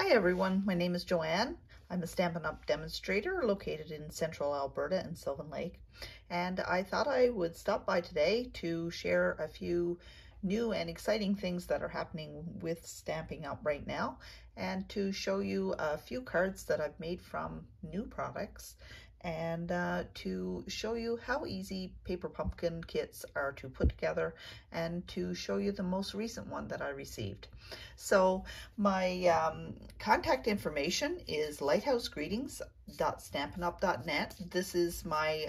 Hi everyone, my name is Joanne. I'm a Stampin' Up! Demonstrator located in central Alberta in Sylvan Lake, and I thought I would stop by today to share a few new and exciting things that are happening with Stampin' Up! Right now, and to show you a few cards that I've made from new products, and to show you how easy paper pumpkin kits are to put together, and to show you the most recent one that I received. So my contact information is lighthousegreetings.stampinup.net. This is my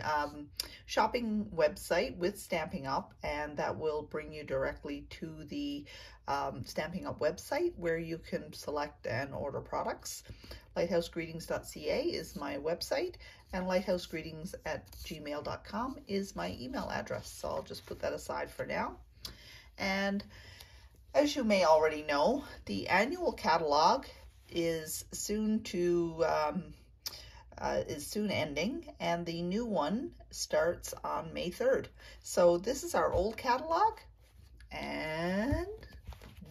shopping website with Stampin' Up, and that will bring you directly to the Stampin' Up website where you can select and order products. Lighthousegreetings.ca is my website, and lighthousegreetings@gmail.com is my email address. So I'll just put that aside for now. And as you may already know, the annual catalog is soon ending, and the new one starts on May 3rd. So this is our old catalog, and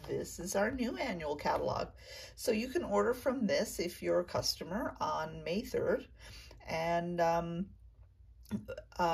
this is our new annual catalog. So you can order from this if you're a customer on May 3rd, and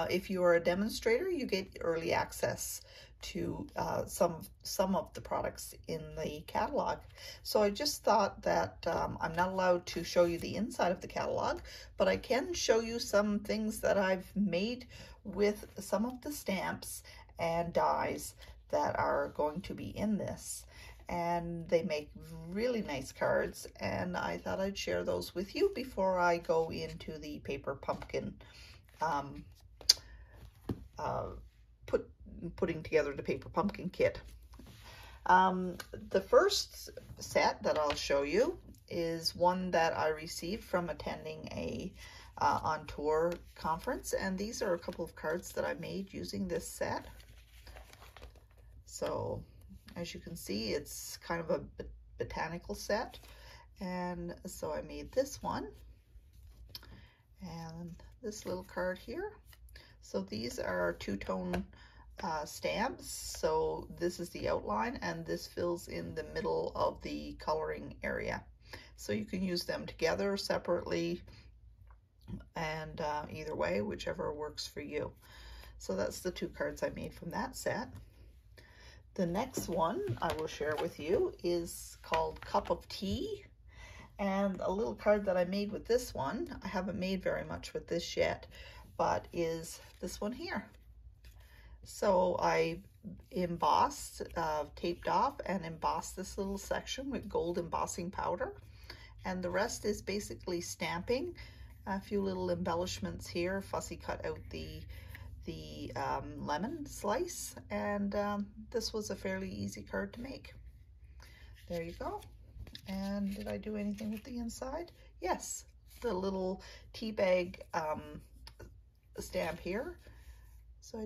if you are a demonstrator, you get early access to some of the products in the catalog. So I just thought that I'm not allowed to show you the inside of the catalog, but I can show you some things that I've made with some of the stamps and dies that are going to be in this. And they make really nice cards, and I thought I'd share those with you before I go into the paper pumpkin putting together the paper pumpkin kit. The first set that I'll show you is one that I received from attending a on tour conference, and these are a couple of cards that I made using this set. So as you can see, it's kind of a botanical set, and so I made this one and this little card here. So these are two-tone stamps. So this is the outline, and this fills in the middle of the coloring area. So you can use them together, separately, and either way, whichever works for you. So that's the two cards I made from that set. The next one I will share with you is called Cup of Tea, and a little card that I made with this one, I haven't made very much with this yet, but is this one here. So I embossed, taped off and embossed this little section with gold embossing powder, and the rest is basically stamping. A few little embellishments here, fussy cut out the lemon slice, and this was a fairly easy card to make. There you go. And did I do anything with the inside? Yes, the little tea bag stamp here. So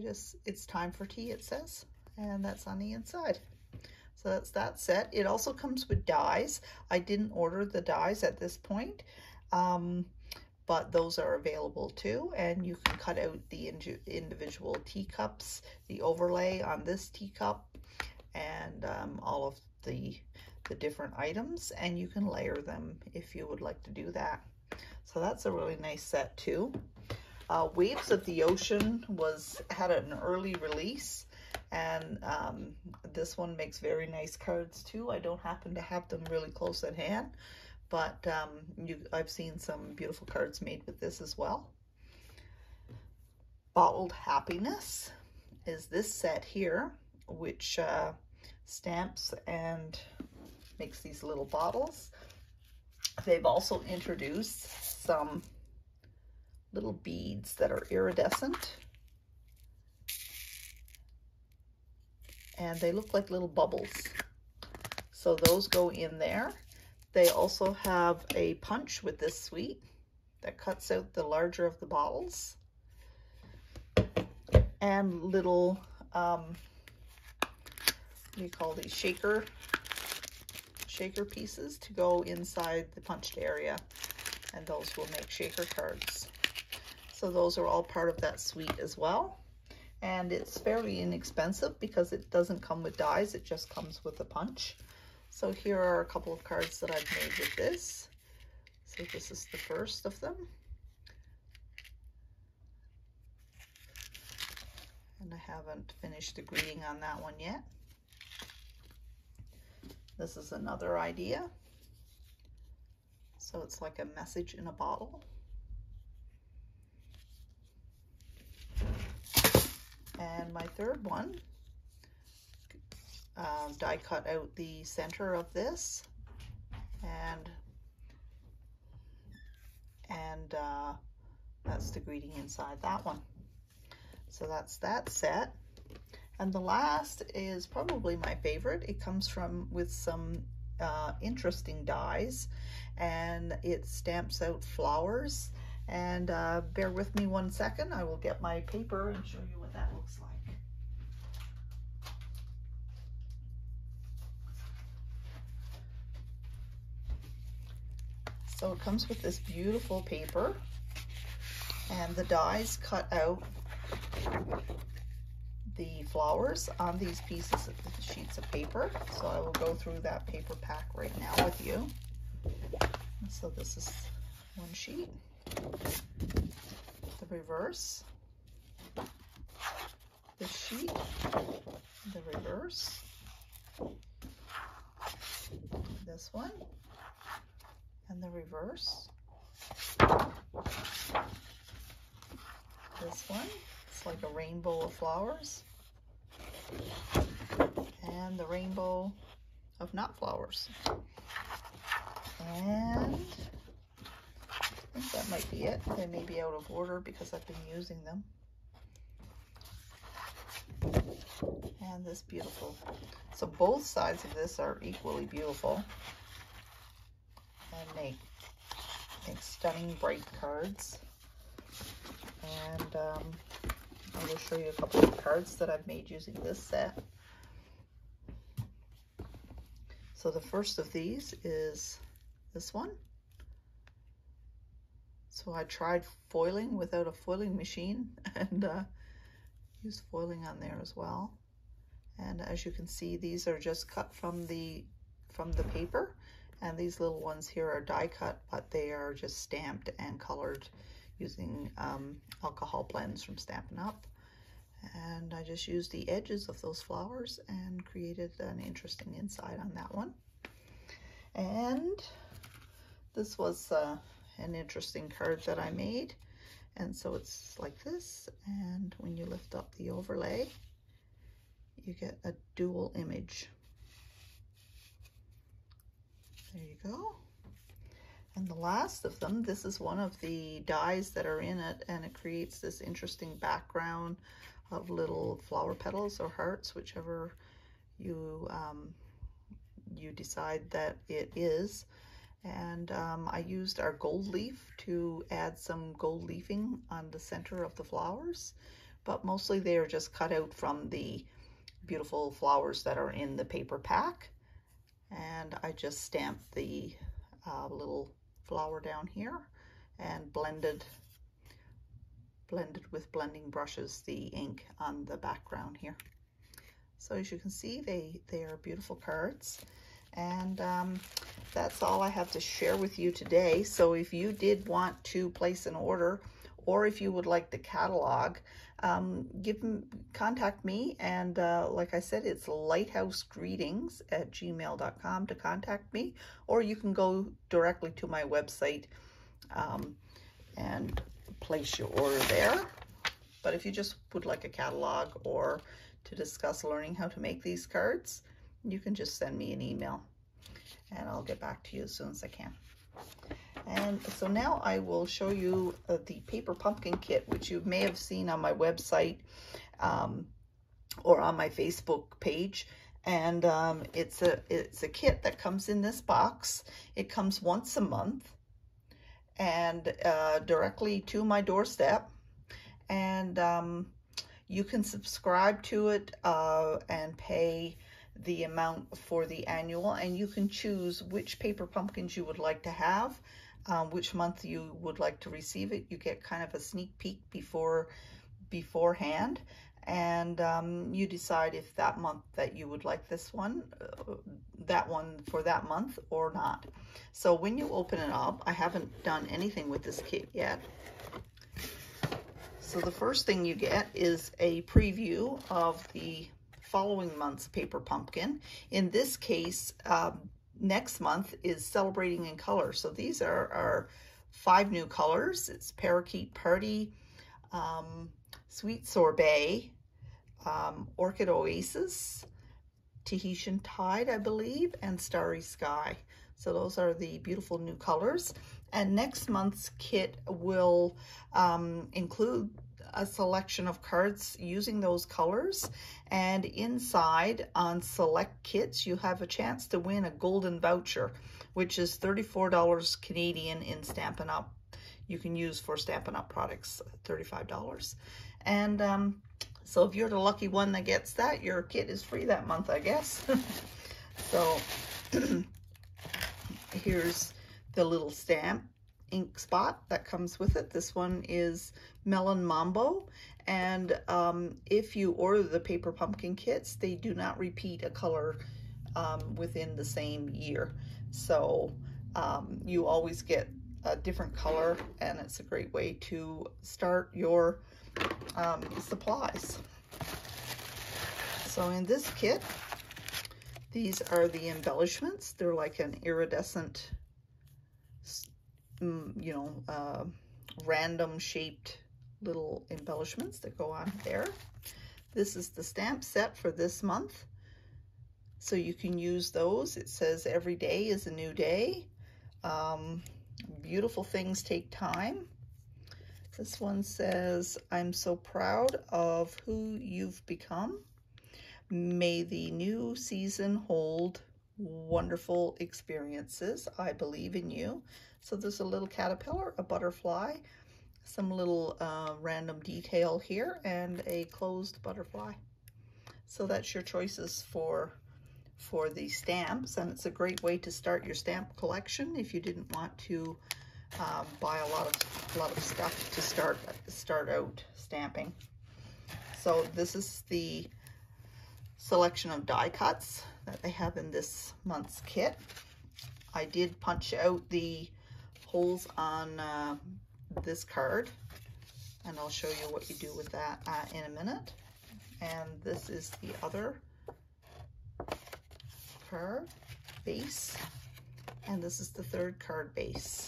it's time for tea, it says, and that's on the inside. So that's that set. It also comes with dies. I didn't order the dies at this point, but those are available too, and you can cut out the individual teacups, the overlay on this teacup, and all of the different items, and you can layer them if you would like to do that. So that's a really nice set too. Waves of the Ocean had an early release, and this one makes very nice cards too. I don't happen to have them really close at hand, but I've seen some beautiful cards made with this as well. Bottled Happiness is this set here, which stamps and makes these little bottles. They've also introduced some little beads that are iridescent, and they look like little bubbles. So those go in there. They also have a punch with this suite that cuts out the larger of the bottles, and little, what do you call these, shaker pieces to go inside the punched area, and those will make shaker cards. So those are all part of that suite as well. And it's fairly inexpensive because it doesn't come with dies, it just comes with a punch. So here are a couple of cards that I've made with this. So this is the first of them. And I haven't finished the greeting on that one yet. This is another idea. So it's like a message in a bottle. And my third one, die cut out the center of this, and that's the greeting inside that one. So that's that set. And the last is probably my favorite. It comes from with some interesting dies, and it stamps out flowers. And bear with me 1 second. I will get my paper and show you what that looks like. So it comes with this beautiful paper, and the dies cut out the flowers on these pieces of sheets of paper. So I will go through that paper pack right now with you. So this is one sheet, the reverse, this sheet, the reverse, this one, and the reverse, this one. It's like a rainbow of flowers, and the rainbow of not flowers. And I think that might be it. They may be out of order because I've been using them. And this beautiful. So both sides of this are equally beautiful, and they make stunning bright cards. And I will show you a couple of cards that I've made using this set. So the first of these is this one. So I tried foiling without a foiling machine, and used foiling on there as well. And as you can see, these are just cut from the paper, and these little ones here are die cut, but they are just stamped and colored using alcohol blends from Stampin' Up. And I just used the edges of those flowers and created an interesting inside on that one. And this was an interesting card that I made. And so it's like this, and when you lift up the overlay, you get a dual image. There you go. And the last of them, this is one of the dies that are in it, and it creates this interesting background of little flower petals or hearts, whichever you you decide that it is. And I used our gold leaf to add some gold leafing on the center of the flowers, but mostly they are just cut out from the beautiful flowers that are in the paper pack. And I just stamped the little flower down here and blended with blending brushes the ink on the background here. So as you can see, they are beautiful cards. And that's all I have to share with you today. So if you did want to place an order, or if you would like the catalog, contact me. And like I said, it's lighthousegreetings@gmail.com to contact me, or you can go directly to my website and place your order there. But if you just would like a catalog or to discuss learning how to make these cards, you can just send me an email and I'll get back to you as soon as I can. And so now I will show you the paper pumpkin kit, which you may have seen on my website or on my Facebook page. And it's a kit that comes in this box. It comes once a month and directly to my doorstep. And you can subscribe to it and pay the amount for the annual, and you can choose which paper pumpkins you would like to have, which month you would like to receive it. You get kind of a sneak peek beforehand, and you decide if that month that you would like this one, that one for that month or not. So when you open it up, I haven't done anything with this kit yet. So the first thing you get is a preview of the following month's paper pumpkin. In this case, next month is Celebrating in Color. So these are our 5 new colors. It's Parakeet Party, Sweet Sorbet, Orchid Oasis, Tahitian Tide, I believe, and Starry Sky. So those are the beautiful new colors. And next month's kit will include a selection of cards using those colors. And inside, on select kits, you have a chance to win a golden voucher, which is $34 Canadian in Stampin' Up. You can use for Stampin' Up products, $35. And so if you're the lucky one that gets that, your kit is free that month, I guess. So here's the little stamp ink spot that comes with it. This one is Melon Mambo, and if you order the paper pumpkin kits, they do not repeat a color within the same year. So you always get a different color, and it's a great way to start your supplies. So in this kit, these are the embellishments. They're like an iridescent, you know, random shaped little embellishments that go on there. This is the stamp set for this month, so you can use those. It says every day is a new day. Beautiful things take time. This one says, I'm so proud of who you've become. May the new season hold wonderful experiences. I believe in you. So there's a little caterpillar, a butterfly, some little random detail here, and a closed butterfly. So that's your choices for the stamps, and it's a great way to start your stamp collection if you didn't want to buy a lot of stuff to start out stamping. So this is the selection of die cuts that they have in this month's kit. I did punch out the holes on this card, and I'll show you what you do with that in a minute. And this is the other card base, and this is the third card base.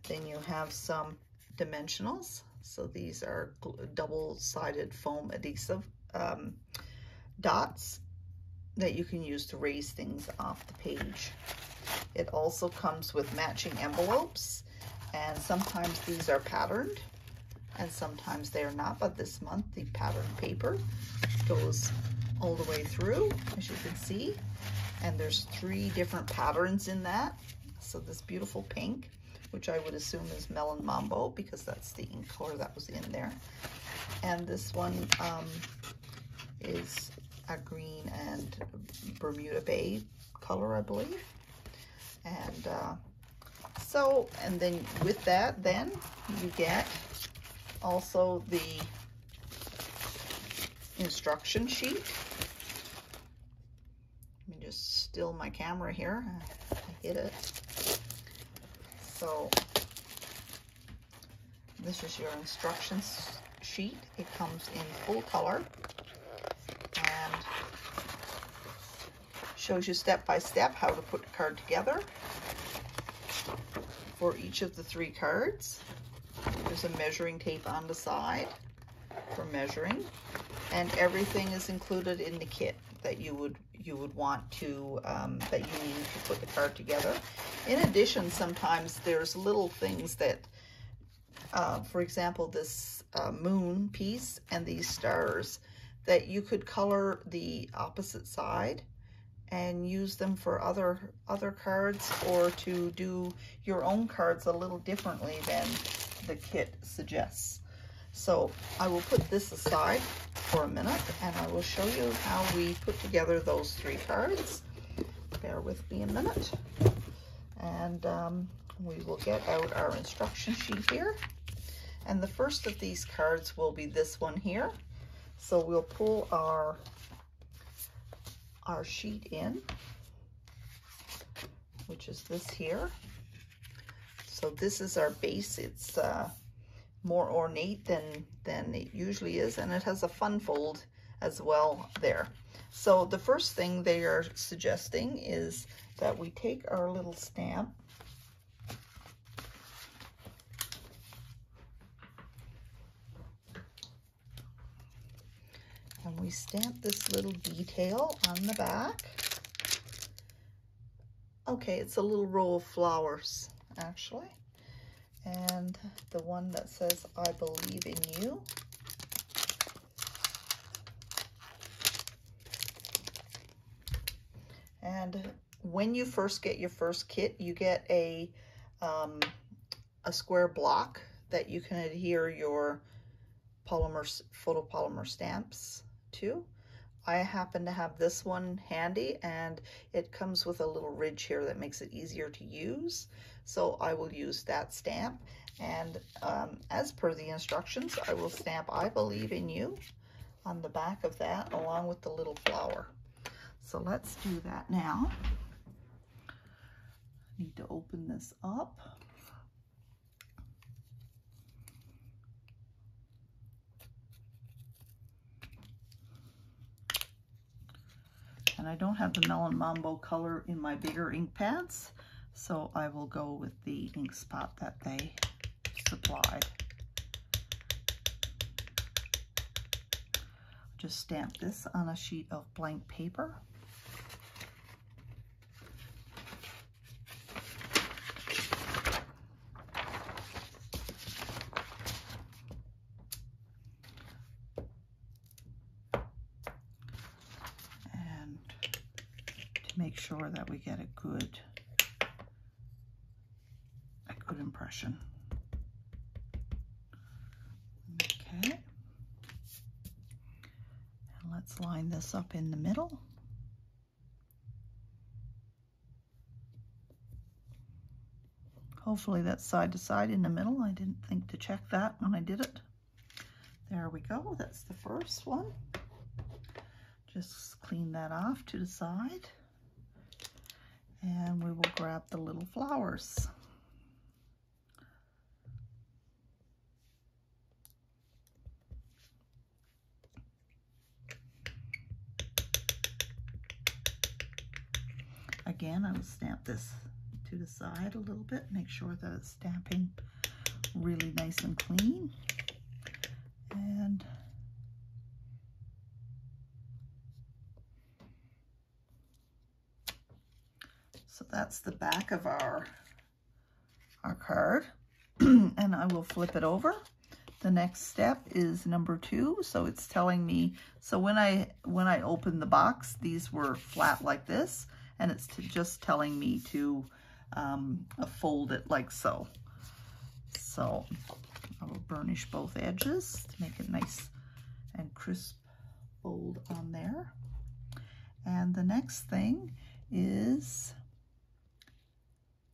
Then you have some dimensionals. So these are double-sided foam adhesive dots that you can use to raise things off the page. It also comes with matching envelopes, and sometimes these are patterned and sometimes they are not, but this month the patterned paper goes all the way through, as you can see, and there's 3 different patterns in that. So this beautiful pink, which I would assume is Melon Mambo because that's the ink color that was in there, and this one is a green and Bermuda Bay color, I believe. And and then with that, then you get also the instruction sheet. Let me just still my camera here. I hit it. So this is your instructions sheet. It comes in full color and shows you step by step how to put the card together for each of the 3 cards. There's a measuring tape on the side for measuring, and everything is included in the kit that you would want to that you need to put the card together. In addition, sometimes there's little things that for example, this moon piece and these stars, that you could color the opposite side and use them for other cards, or to do your own cards a little differently than the kit suggests. So I will put this aside for a minute and I will show you how we put together those 3 cards. Bear with me a minute. And we will get out our instruction sheet here. And the first of these cards will be this one here. So we'll pull our sheet in, which is this here. So this is our base. It's more ornate than it usually is, and it has a fun fold as well there. So the first thing they are suggesting is that we take our little stamp and we stamp this little detail on the back. Okay, it's a little row of flowers actually, and the one that says I believe in you. And when you first get your first kit, you get a square block that you can adhere your photopolymer stamps to. I happen to have this one handy, and it comes with a little ridge here that makes it easier to use. So I will use that stamp, and as per the instructions, I will stamp I believe in you on the back of that along with the little flower. So let's do that now. I need to open this up. And I don't have the Melon Mambo color in my bigger ink pads, so I will go with the ink spot that they supplied. Just stamp this on a sheet of blank paper. Make sure that we get a good impression. Okay, and let's line this up in the middle. Hopefully that's side to side in the middle. I didn't think to check that when I did it. There we go, that's the first one. Just clean that off to the side. And we will grab the little flowers. Again, I will stamp this to the side a little bit, make sure that it's stamping really nice and clean. And so that's the back of our card. And I will flip it over. The next step is number 2. So it's telling me, so when I opened the box, these were flat like this, and it's just telling me to fold it like so. So I will burnish both edges to make it nice and crisp fold on there. And the next thing is,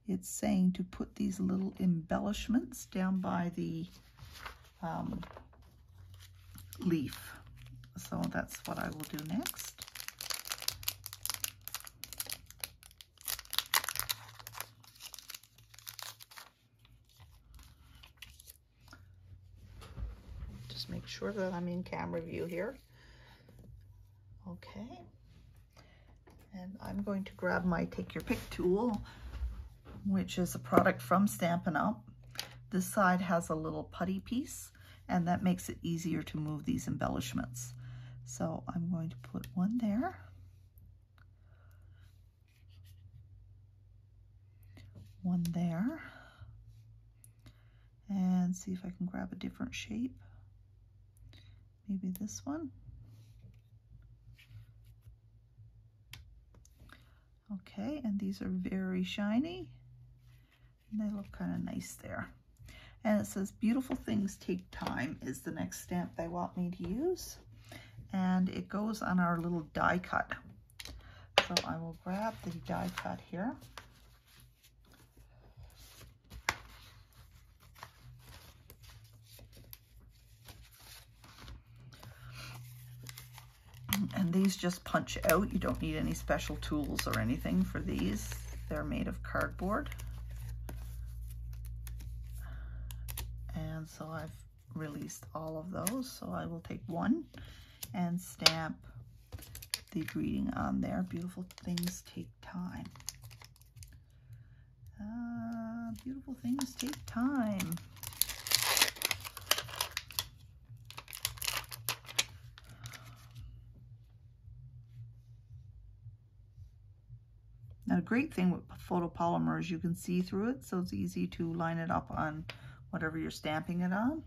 it's saying to put these little embellishments down by the leaf. So that's what I will do next. Just make sure that I'm in camera view here. Okay. And I'm going to grab my Take Your Pick tool, which is a product from Stampin' Up. This side has a little putty piece, and that makes it easier to move these embellishments. So I'm going to put one there. One there. And see if I can grab a different shape. Maybe this one. Okay, and these are very shiny. They look kind of nice there. And it says, beautiful things take time is the next stamp they want me to use. And it goes on our little die cut. So I will grab the die cut here. And these just punch out. You don't need any special tools or anything for these. They're made of cardboard. And so I've released all of those. So I will take one and stamp the greeting on there. Beautiful things take time. Beautiful things take time. Now, a great thing with photopolymer is you can see through it, so it's easy to line it up on whatever you're stamping it on.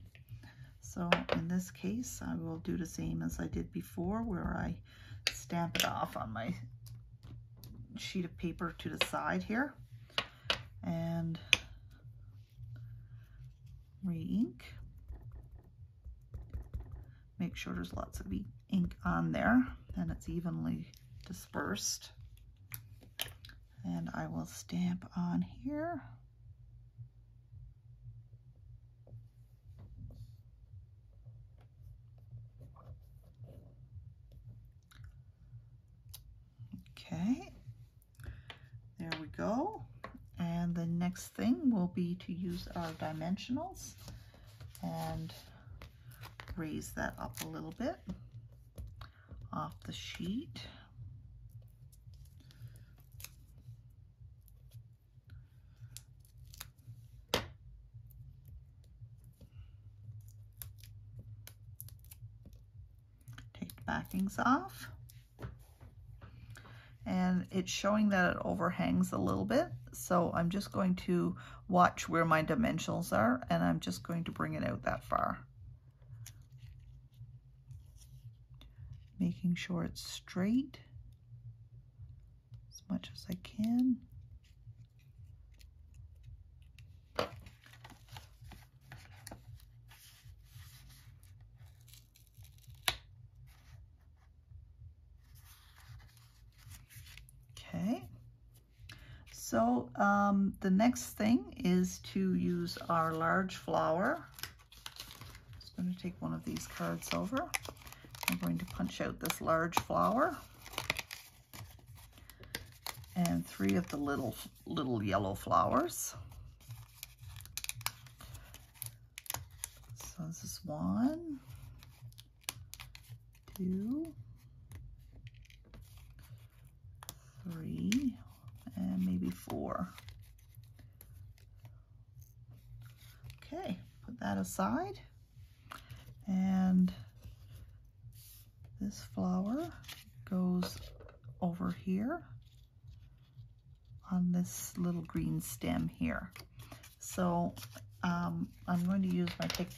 So in this case, I will do the same as I did before, where I stamp it off on my sheet of paper to the side here and re-ink. Make sure there's lots of ink on there and it's evenly dispersed. And I will stamp on here. Okay, there we go. And the next thing will be to use our dimensionals and raise that up a little bit off the sheet. Take the backings off. And it's showing that it overhangs a little bit. So I'm just going to watch where my dimensionals are, and I'm just going to bring it out that far. Making sure it's straight as much as I can. Okay, so the next thing is to use our large flower. I'm just going to take one of these cards over. I'm going to punch out this large flower and 3 of the little yellow flowers. So this is 1, 2, 3, and maybe 4. Okay, put that aside. And this flower goes over here on this little green stem here. So I'm going to use my pick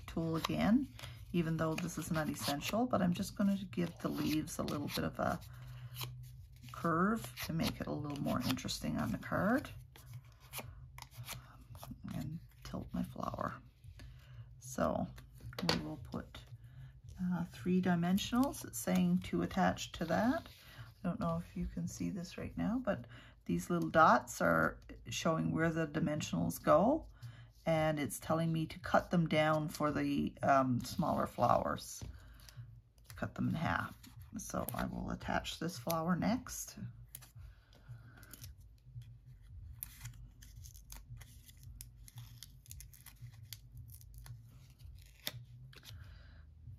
tool again, even though this is not essential, but I'm just going to give the leaves a little bit of a curve to make it a little more interesting on the card, and tilt my flower. So we will put 3 dimensionals. It's saying to attach to that. I don't know if you can see this right now, but these little dots are showing where the dimensionals go, and it's telling me to cut them down for the smaller flowers. Cut them in half. So I will attach this flower next.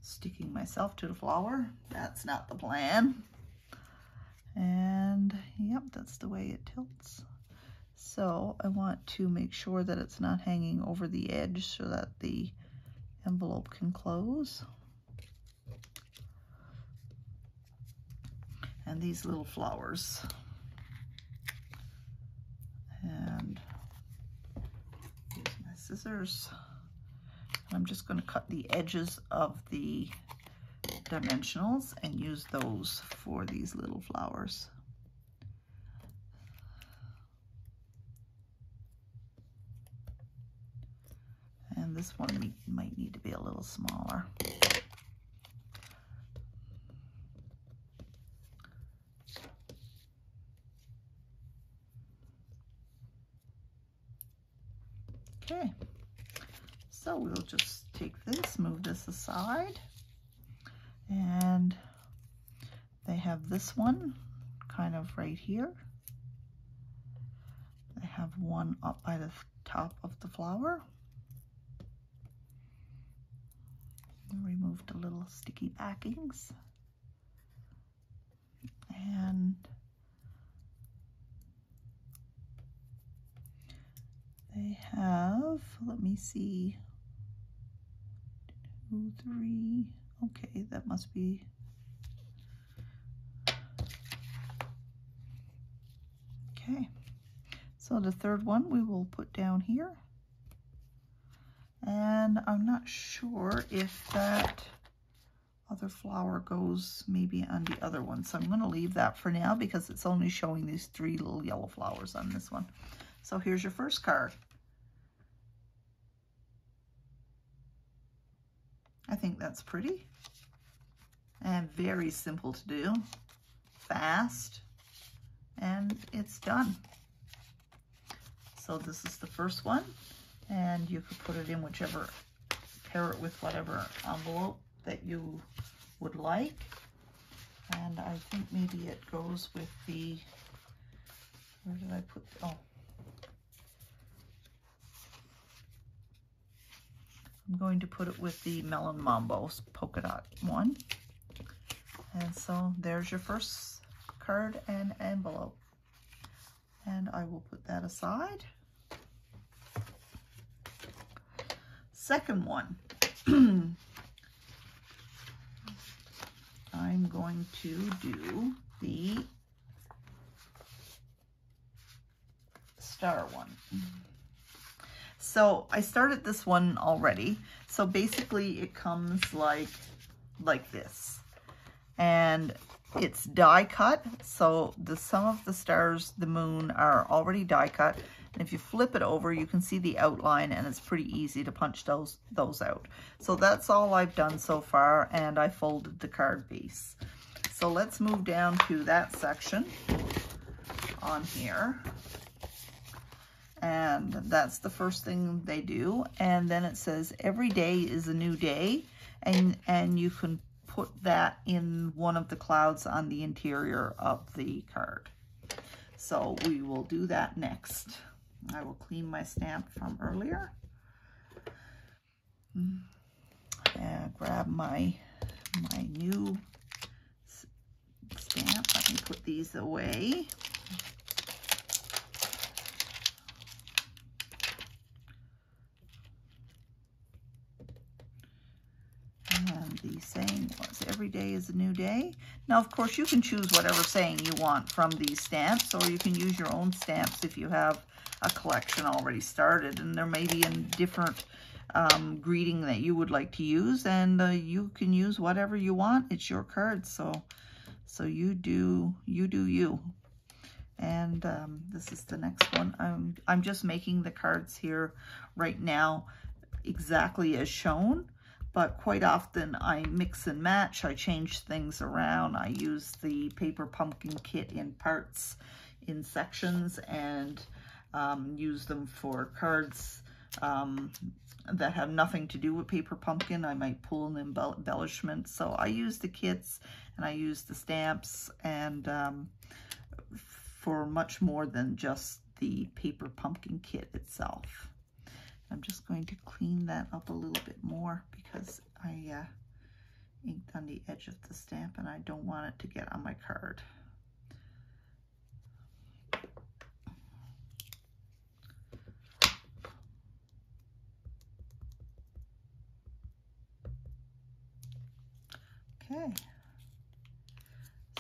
Sticking myself to the flower. That's not the plan. And yep, that's the way it tilts. So I want to make sure that it's not hanging over the edge so that the envelope can close. And these little flowers. And use my scissors. I'm just going to cut the edges of the dimensionals and use those for these little flowers. And this one might need to be a little smaller. Okay, so we'll just take this, move this aside, and have this one kind of right here. I have one up by the top of the flower. I removed the little sticky backings. And they have, let me see, 2, 3, okay, that must be, okay. So the third one we will put down here. And I'm not sure if that other flower goes maybe on the other one. So I'm going to leave that for now because it's only showing these 3 little yellow flowers on this one. So here's your first card. I think that's pretty and very simple to do, fast, and it's done. So this is the first one, and you could put it in whichever, pair it with whatever envelope that you would like. And I think maybe it goes with the, where did I put, oh. I'm going to put it with the Melon Mambo polka dot one. And so there's your first card and envelope. And I will put that aside. Second one. I'm going to do the star one. So I started this one already. So basically it comes like this. And it's die cut. So some of the stars, the moon, are already die cut. And if you flip it over, you can see the outline, and it's pretty easy to punch those out. So that's all I've done so far, and I folded the card base. So let's move down to that section on here. And that's the first thing they do. And then it says every day is a new day, and you can put that in one of the clouds on the interior of the card. So we will do that next. I will clean my stamp from earlier. And grab my new stamp. Let me put these away. And the saying was, every day is a new day. Now, of course, you can choose whatever saying you want from these stamps, or you can use your own stamps if you have a collection already started, and there may be a different greeting that you would like to use, and you can use whatever you want. It's your card, so you do you. And this is the next one. I'm just making the cards here right now exactly as shown. But quite often I mix and match, I change things around. I use the paper pumpkin kit in parts, in sections, and use them for cards that have nothing to do with paper pumpkin. I might pull an embellishment. So I use the kits and I use the stamps, and for much more than just the paper pumpkin kit itself. I'm just going to clean that up a little bit more because I inked on the edge of the stamp and I don't want it to get on my card. Okay,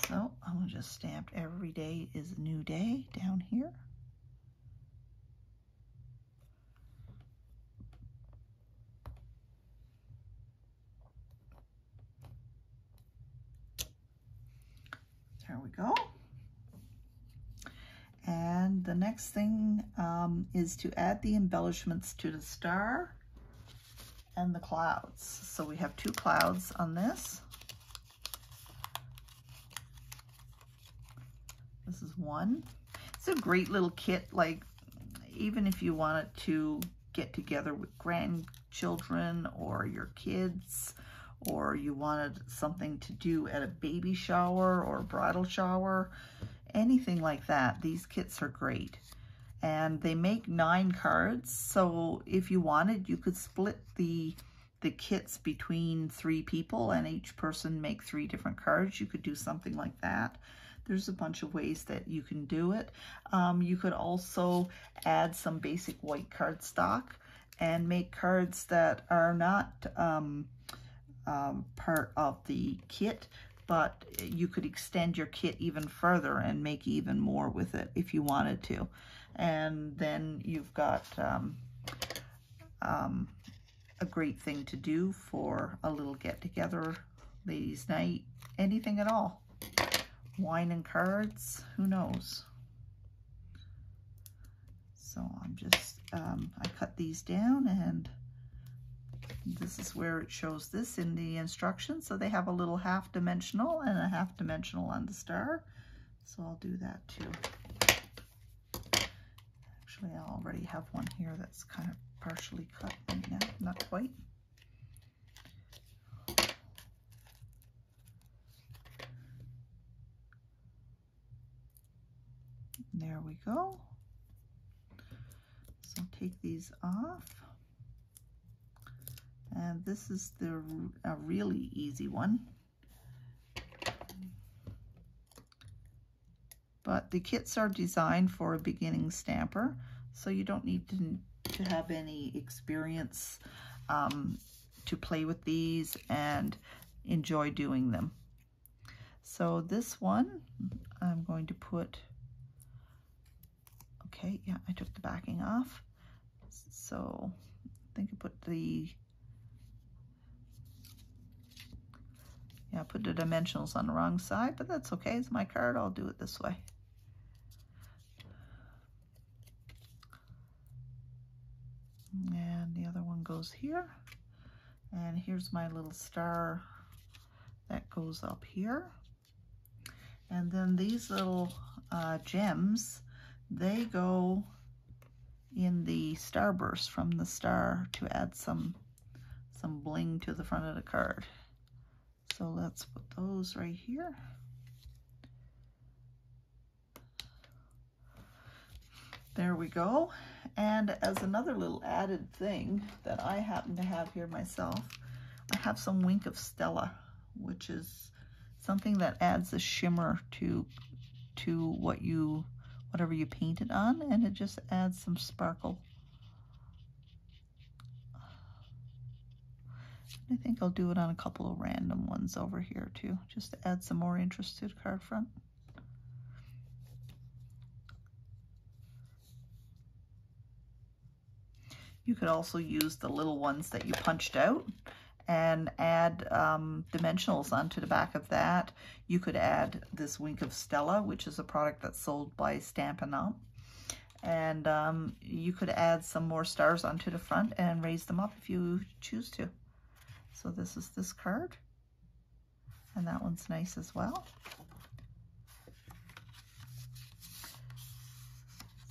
so I'm going to just stamp every day is a new day down here. There we go. And the next thing is to add the embellishments to the star and the clouds. So we have 2 clouds on this. This is one. It's a great little kit, like even if you wanted to get together with grandchildren or your kids, or you wanted something to do at a baby shower or bridal shower, anything like that, these kits are great. And they make 9 cards, so if you wanted, you could split the kits between 3 people and each person make 3 different cards. You could do something like that. There's a bunch of ways that you can do it. You could also add some basic white cardstock and make cards that are not part of the kit, but you could extend your kit even further and make even more with it if you wanted to. And then you've got a great thing to do for a little get-together, ladies' night, anything at all. Wine and cards, who knows? So I'm just, I cut these down, and this is where it shows this in the instructions. So they have a little half-dimensional and a half-dimensional on the star. So I'll do that too. Actually, I already have one here that's kind of partially cut right now, not quite. There we go. So take these off. And this is a really easy one. But the kits are designed for a beginning stamper, so you don't need to have any experience to play with these and enjoy doing them. So this one, I'm going to put, okay, yeah, I took the backing off. So I think I put I put the dimensionals on the wrong side, but that's okay. It's my card. I'll do it this way. And the other one goes here. And here's my little star that goes up here. And then these little gems, they go in the starburst from the star to add some bling to the front of the card. So let's put those right here. There we go. And as another little added thing that I happen to have here myself, I have some Wink of Stella, which is something that adds a shimmer to whatever you painted on, and it just adds some sparkle. I think I'll do it on a couple of random ones over here too, just to add some more interest to the card front. You could also use the little ones that you punched out and add dimensionals onto the back of that. You could add this Wink of Stella, which is a product that's sold by Stampin' Up. And you could add some more stars onto the front and raise them up if you choose to. So this is this card, and that one's nice as well.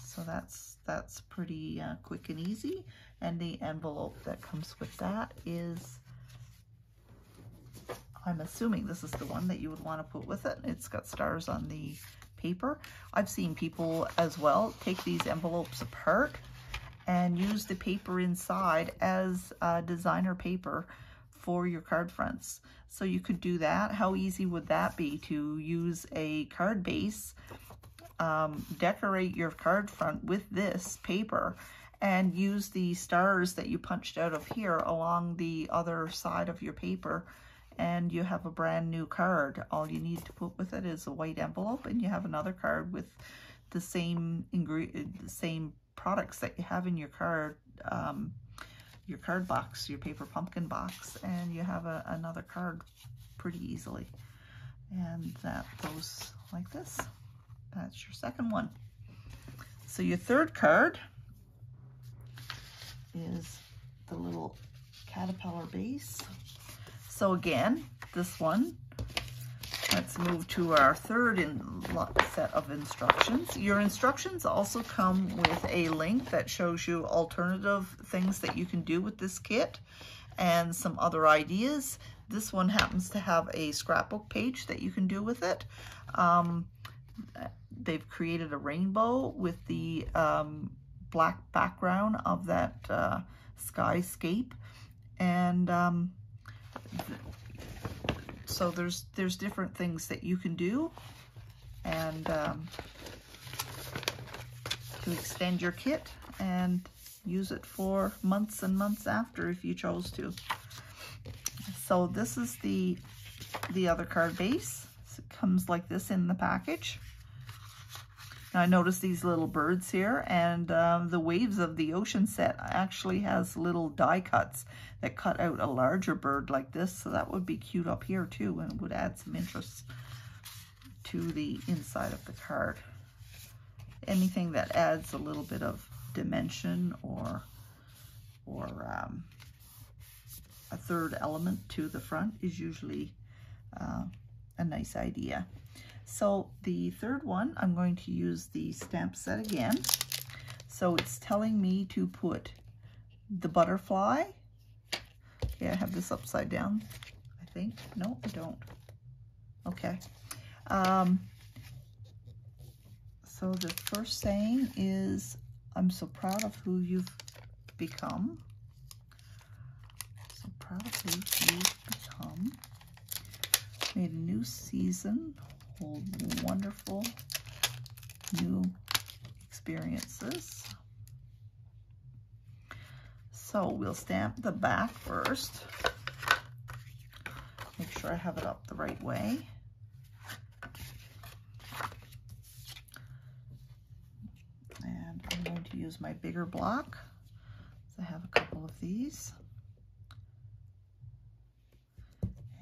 So that's pretty quick and easy. And the envelope that comes with that is, I'm assuming this is the one that you would want to put with it. It's got stars on the paper. I've seen people as well take these envelopes apart and use the paper inside as designer paper for your card fronts. So you could do that. How easy would that be to use a card base, decorate your card front with this paper, and use the stars that you punched out of here along the other side of your paper, and you have a brand new card. All you need to put with it is a white envelope, and you have another card with the same products that you have in your card box, your paper pumpkin box, and you have another card pretty easily. And that goes like this. That's your second one. So your third card is the little caterpillar base. So again, this one, let's move to our third set of instructions. Your instructions also come with a link that shows you alternative things that you can do with this kit and some other ideas. This one happens to have a scrapbook page that you can do with it. They've created a rainbow with the black background of that skyscape, and so there's different things that you can do, and to extend your kit and use it for months and months after if you chose to. So this is the other card base. So it comes like this in the package. Now I noticed these little birds here, and the Waves of the Ocean set actually has little die cuts that cut out a larger bird like this, so that would be cute up here too, and would add some interest to the inside of the card. Anything that adds a little bit of dimension or a third element to the front is usually a nice idea. So the third one, I'm going to use the stamp set again. So it's telling me to put the butterfly. Okay, I have this upside down, I think. No, I don't. Okay. So the first saying is, I'm so proud of who you've become. So proud of who you've become. Made a new season, hold wonderful new experiences. So we'll stamp the back first. Make sure I have it up the right way. And I'm going to use my bigger block. So I have a couple of these.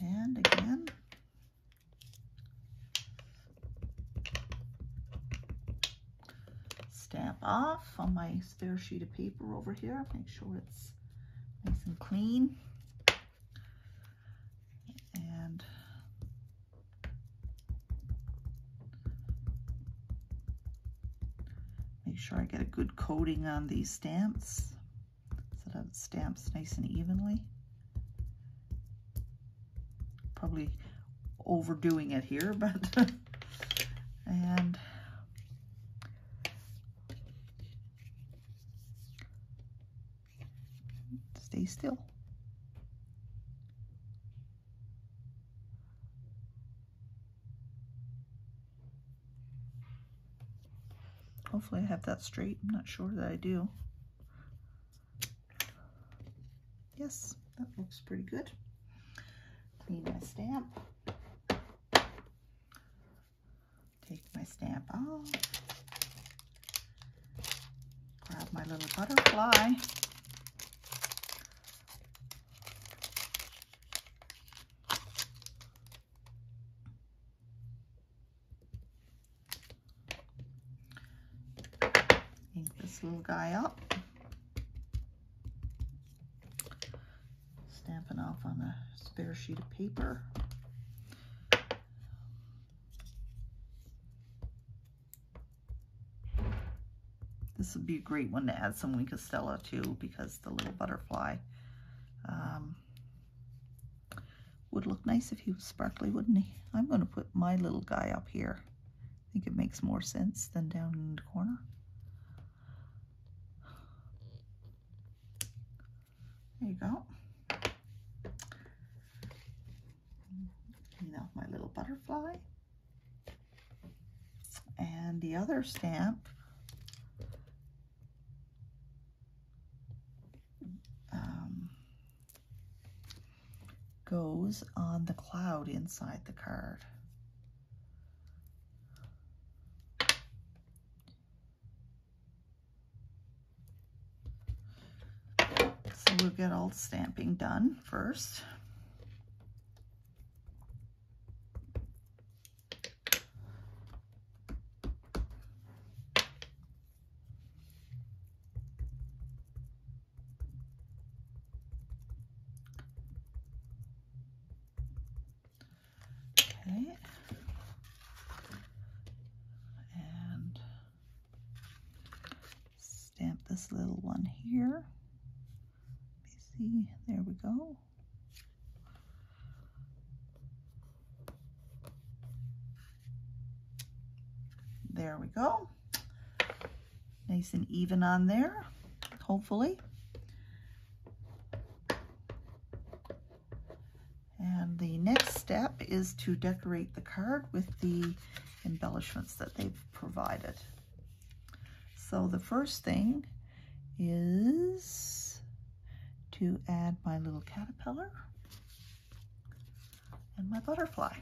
And again, stamp off on my spare sheet of paper over here. Make sure it's nice and clean. And make sure I get a good coating on these stamps so that it stamps nice and evenly. Probably overdoing it here, but and stay still. Hopefully I have that straight. I'm not sure that I do. Yes, that looks pretty good. Clean my stamp. Take my stamp off. Grab my little butterfly. Ink this little guy up. Stamping off on a spare sheet of paper. This would be a great one to add some Wink of Stella too, because the little butterfly would look nice if he was sparkly, wouldn't he? I'm going to put my little guy up here. I think it makes more sense than down in the corner. There you go. Clean off my little butterfly. And the other stamp goes on the cloud inside the card. So we'll get all the stamping done first. Okay. And stamp this little one here. See, there we go. There we go. Nice and even on there, hopefully. And the next step is to decorate the card with the embellishments that they've provided. So the first thing is to add my little caterpillar and my butterfly.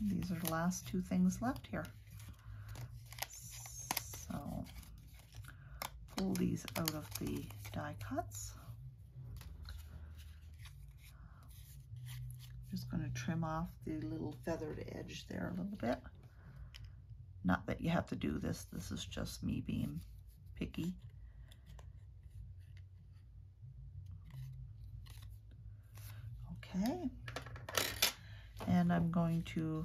These are the last two things left here. So pull these out of the die cuts. Just going to trim off the little feathered edge there a little bit. Not that you have to do this. This is just me being picky. Okay. And I'm going to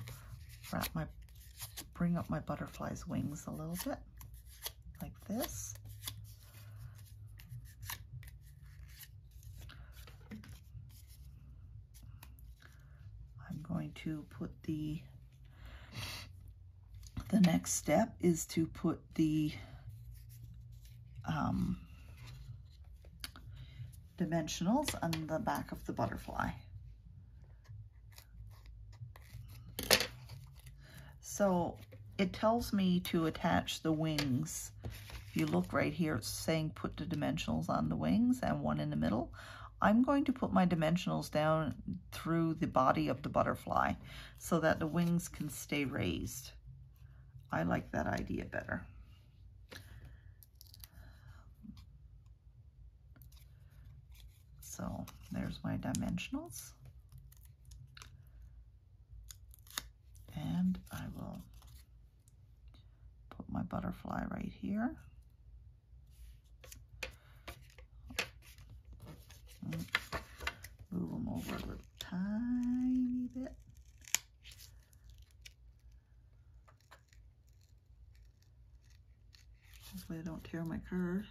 bring up my butterfly's wings a little bit, like this. I'm going to put the next step is to put the dimensionals on the back of the butterfly. So it tells me to attach the wings. If you look right here, it's saying put the dimensionals on the wings and one in the middle. I'm going to put my dimensionals down through the body of the butterfly so that the wings can stay raised. I like that idea better. So there's my dimensionals. And I will put my butterfly right here. Move them over a little tiny bit. Hopefully I don't tear my card.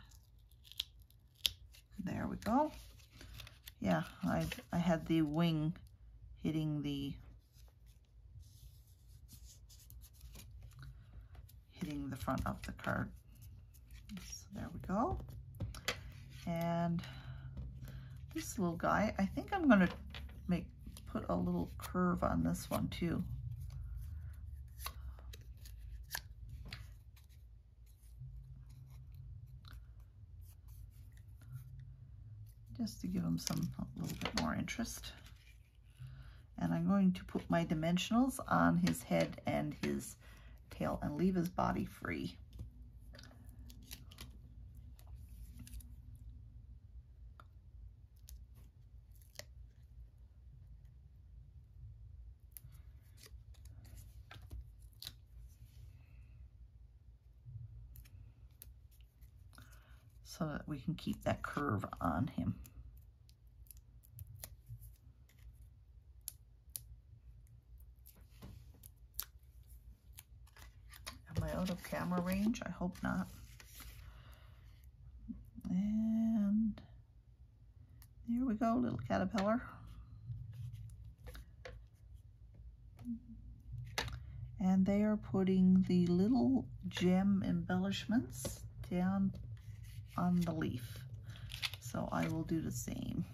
There we go. Yeah, I had the wing hitting the front of the card. So there we go. And this little guy, I think I'm going to put a little curve on this one too. Just to give him a little bit more interest. And I'm going to put my dimensionals on his head and his tail and leave his body free. So that we can keep that curve on him. Am I out of camera range? I hope not. And there we go, little caterpillar. And they are putting the little gem embellishments down on the leaf. So I will do the same.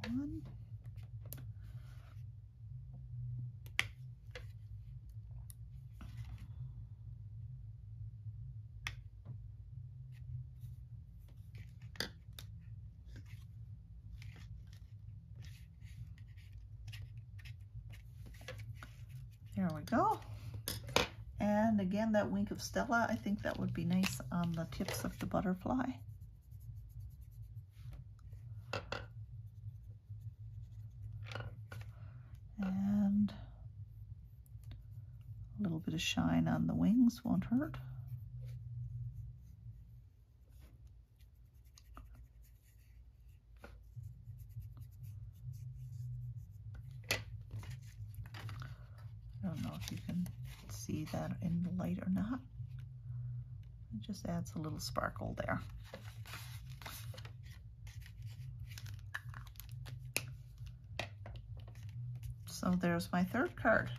One. There we go. And again, that wink of Stella, I think that would be nice on the tips of the butterfly. And a little bit of shine on the wings won't hurt. I don't know if you can see that in the light or not. It just adds a little sparkle there. So there's my third card.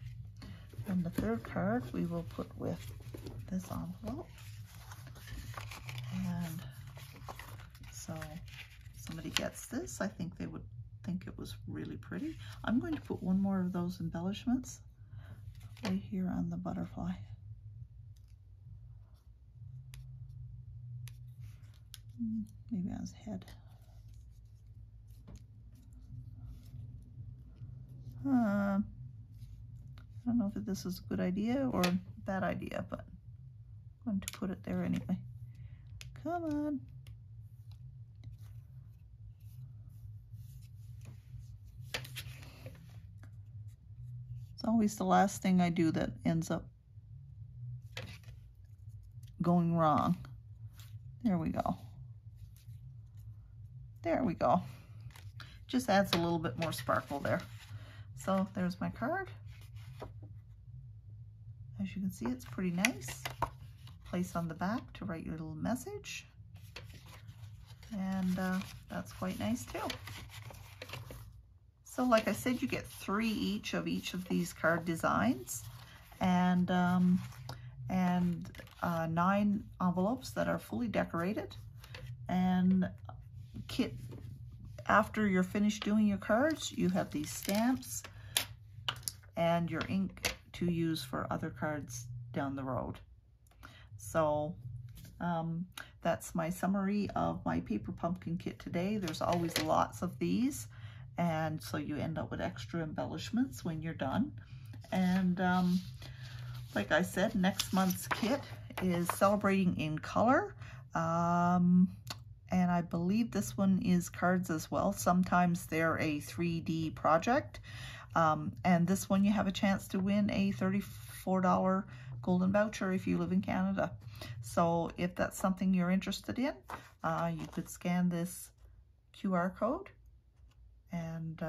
And the third card we will put with this envelope. And so somebody gets this, I think they would think it was really pretty. I'm going to put one more of those embellishments right here on the butterfly. Maybe on his head. I don't know if this is a good idea or a bad idea, but I'm going to put it there anyway. Come on. It's always the last thing I do that ends up going wrong. There we go. There we go. Just adds a little bit more sparkle there. So there's my card. As you can see, it's pretty nice. Place on the back to write your little message. And that's quite nice too. So like I said, you get 3 each of these card designs, and 9 envelopes that are fully decorated. And kit, after you're finished doing your cards, you have these stamps and your ink to use for other cards down the road. So that's my summary of my paper pumpkin kit today. There's always lots of these, and so you end up with extra embellishments when you're done. And like I said, next month's kit is Celebrating in Color. And I believe this one is cards as well. Sometimes they're a 3D project. And this one you have a chance to win a $34 golden voucher if you live in Canada. So if that's something you're interested in, you could scan this QR code, and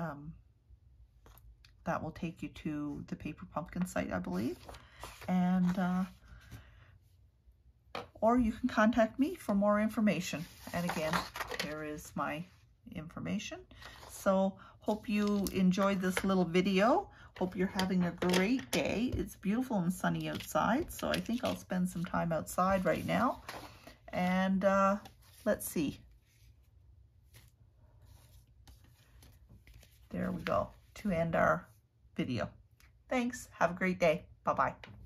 that will take you to the Paper Pumpkin site, I believe. And or you can contact me for more information. And again, here is my information. So hope you enjoyed this little video. Hope you're having a great day. It's beautiful and sunny outside, so I think I'll spend some time outside right now. And let's see. There we go, to end our video. Thanks. Have a great day. Bye-bye.